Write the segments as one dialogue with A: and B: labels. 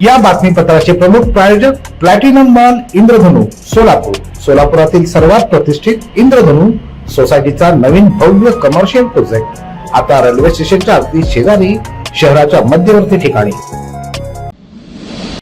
A: या बातमीपत्राचे प्रमुख प्रायोजक प्लॅटिनम मॉल इंद्रधनु सोलापूर। सोलापुरातील सर्वात प्रतिष्ठित इंद्रधनु सोसायटीचा नवीन भव्य कमर्शियल प्रोजेक्ट आता रेल्वे स्टेशनच्या अगदी शेजारी शहराच्या मध्यवर्ती ठिकाणी।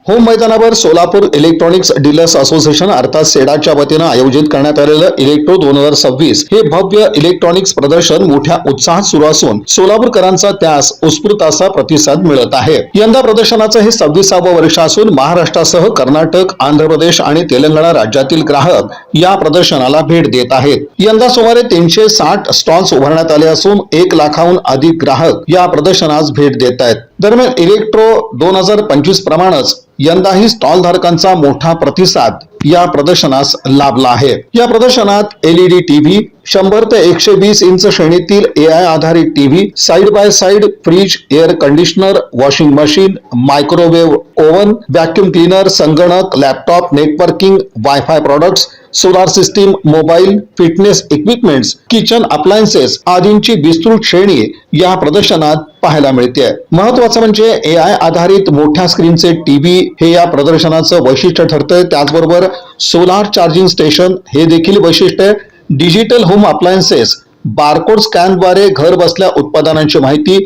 B: होम मैदानावर सोलापूर इलेक्ट्रॉनिक्स डीलर्स असोसिएशन अर्थात सेडाच्या वतीनं आयोजित करण्यात आलेलं इलेक्ट्रो 2026 हे भव्य इलेक्ट्रॉनिक्स प्रदर्शन मोठ्या उत्साहात सुरू असून सोलापूरकरांचा त्यास उत्स्फूर्त असा प्रतिसाद मिळत आहे। यंदा प्रदर्शनाचं हे 26वे वर्ष असून महाराष्ट्रासह कर्नाटक, आंध्र प्रदेश आणि तेलंगणा राज्यातील ग्राहक या प्रदर्शनाला भेट देत आहेत। यंदा सुमारे 360 स्टॉल्स उभारण्यात आले असून 1 लाखाहून अधिक ग्राहक या प्रदर्शनास भेट देत आहेत। दरम्यान इलेक्ट्रो 2025 प्रमाणेच यंदाही स्टॉल धारकांचा मोठा प्रतिसाद या प्रदर्शनास लाभला आहे। या प्रदर्शनात एलईडी टीव्ही, 100 ते 120 इंच श्रेणीतील एआय आधारित TV, side by side fridge, air conditioner, washing machine, microwave oven, vacuum cleaner, संगणक, laptop, networking, wifi products, solar system, mobile, fitness equipments, kitchen appliances आदींची विस्तृत श्रेणी या प्रदर्शनात पाहायला मिळते। महत्त्वाचं म्हणजे एआय आधारित मोठ्या स्क्रीनचे टीव्ही हे या प्रदर्शनाचं वैशिष्ट्य ठरतंय। त्याचबरोबर सोलार चार्जिंग स्टेशन हे देखील वैशिष्ट्य। डिजिटल होम अप्लायन्सेस, बारकोड स्कॅनद्वारे घर बसल्या उत्पादनांची माहिती,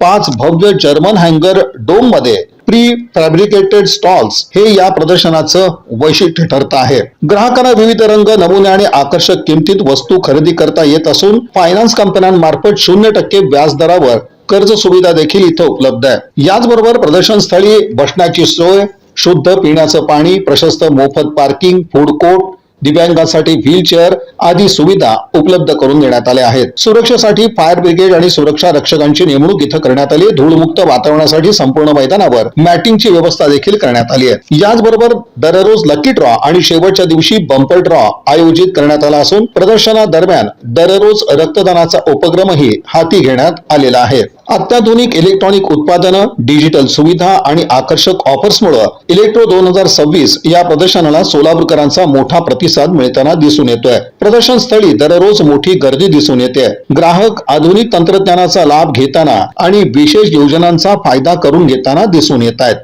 B: 5 भव्य जर्मन हँगर डोम मध्ये प्री फॅब्रिकेटेड स्टॉल्स हे या प्रदर्शनाचं वैशिष्ट्य ठरत आहे। ग्राहकांना विविध रंग, नमुने आणि आकर्षक किमतीत वस्तू खरेदी करता येत असून फायनान्स कंपन्यांमार्फत 0% व्याज दरावर कर्ज सुविधा देखील इथं उपलब्ध आहे। याचबरोबर प्रदर्शन स्थळी बसण्याची सोय, शुद्ध पिण्याचं पाणी, प्रशस्त मोफत पार्किंग, फूड कोर्ट, दिव्यांगांसाठी व्हीलचेअर आदी सुविधा उपलब्ध करून देण्यात आल्या आहेत। सुरक्षेसाठी फायर ब्रिगेड आणि सुरक्षा रक्षकांची नेमणूक इथं करण्यात आली। धूळमुक्त वातावरणासाठी संपूर्ण मैदानावर मॅटिंगची व्यवस्था देखील करण्यात आली आहे। याचबरोबर दररोज लकी ड्रॉ आणि शेवटच्या दिवशी बंपर ड्रॉ आयोजित करण्यात आला असून प्रदर्शनादरम्यान दररोज रक्तदानाचा उपक्रमही हाती घेण्यात आलेला आहे। अत्याधुनिक इलेक्ट्रॉनिक उत्पादनं, डिजिटल सुविधा आणि आकर्षक ऑफर्समुळे इलेक्ट्रो 2026 या प्रदर्शनाला सोलापूरकरांचा मोठा प्रतिसाद मिळताना दिसून येतोय। प्रदर्शन स्थळी दररोज मोठी गर्दी दिसून येते। ग्राहक आधुनिक तंत्रज्ञानाचा लाभ घेताना आणि विशेष योजनांचा फायदा करून घेताना दिसून येत आहेत।